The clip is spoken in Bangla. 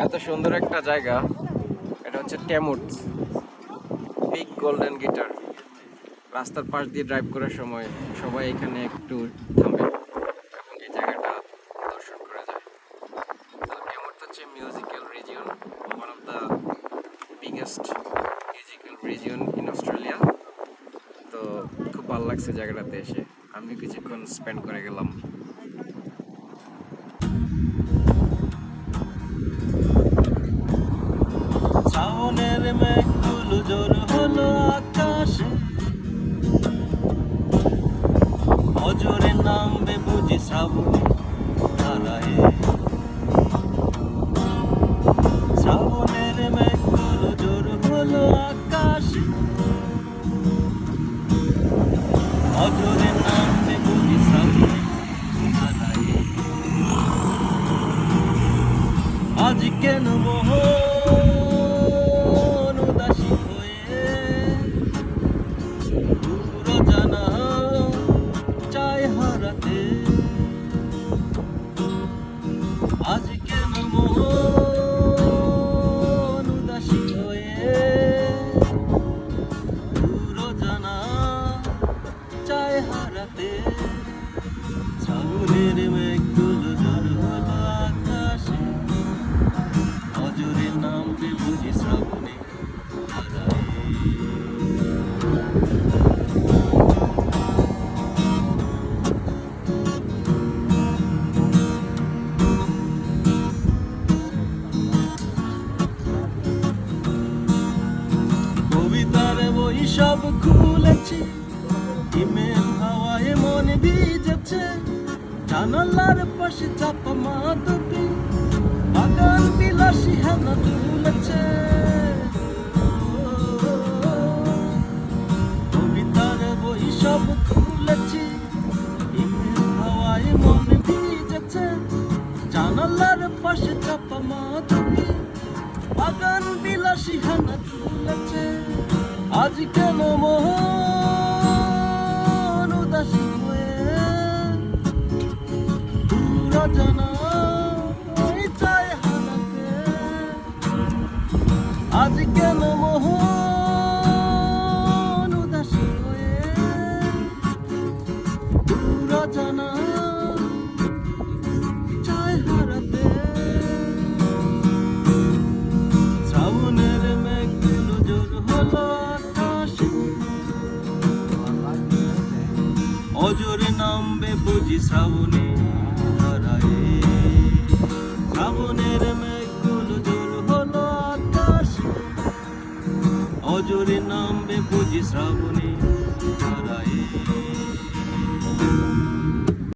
এত সুন্দর একটা জায়গা, এটা হচ্ছে টেমুট বিগ গোল্ডেন গিটার। রাস্তার পাশ দিয়ে ড্রাইভ করার সময় সবাই এখানে একটু থামে এবং এই জায়গাটা দর্শন করা যায়। তো টেমুট হচ্ছে musical region, one of the biggest musical region in Australia. তো খুব ভালো লাগছে জায়গাটাতে এসে, আমি কিছুক্ষণ স্পেন্ড করে গেলাম। শ্রাবণের মেঘগুলো জোর হলো আকাশে, অজরে নামবে বুঝি শ্রাবণে ধারায়। শ্রাবণের মেঘগুলো জোর হলো আকাশে, অজরে নামবে বুঝি শ্রাবণে ধারায়। আজ কেন মোহন উদাসী হয়ে দূর জানা চায় হারাতে? আজ কেন মোহন উদাসী হয়ে দূর জানা চায় হারাতে? শ্রাবণের মেঘগুলো জোর হলো আকাশে, অজরে নামবে বুঝি শ্রাবণে ধারায়। কবিতার বই সব খুলেছি, ইমেল হাওয়ায় মন ভিজেছে। জানালার পাশে চাপা মাদুটি, বাগান বিলাসী হেনা তুলেছে। কবিতার বই সব খুলেছি, ইমেল হাওয়ায় মন ভিজেছে। জানালার পাশে চাপা মাদুটি, বাগান বিলাসী হেনা তুলেছে। আজ কেন মোহন উদাসী হয়ে দূর জানা চায় হারাতে? আজ কেন মোহন উদাসী হয়ে দূর জানা চায় হারাতে? শ্রাবণের মেঘগুলো জোর হলো আকাশে, অজরে নামবে বুঝি শ্রাবণে ধারায়। শ্রাবণের মেঘগুলো জোর হলো আকাশে, অজরে নামবে বুঝি শ্রাবণে ধারায়।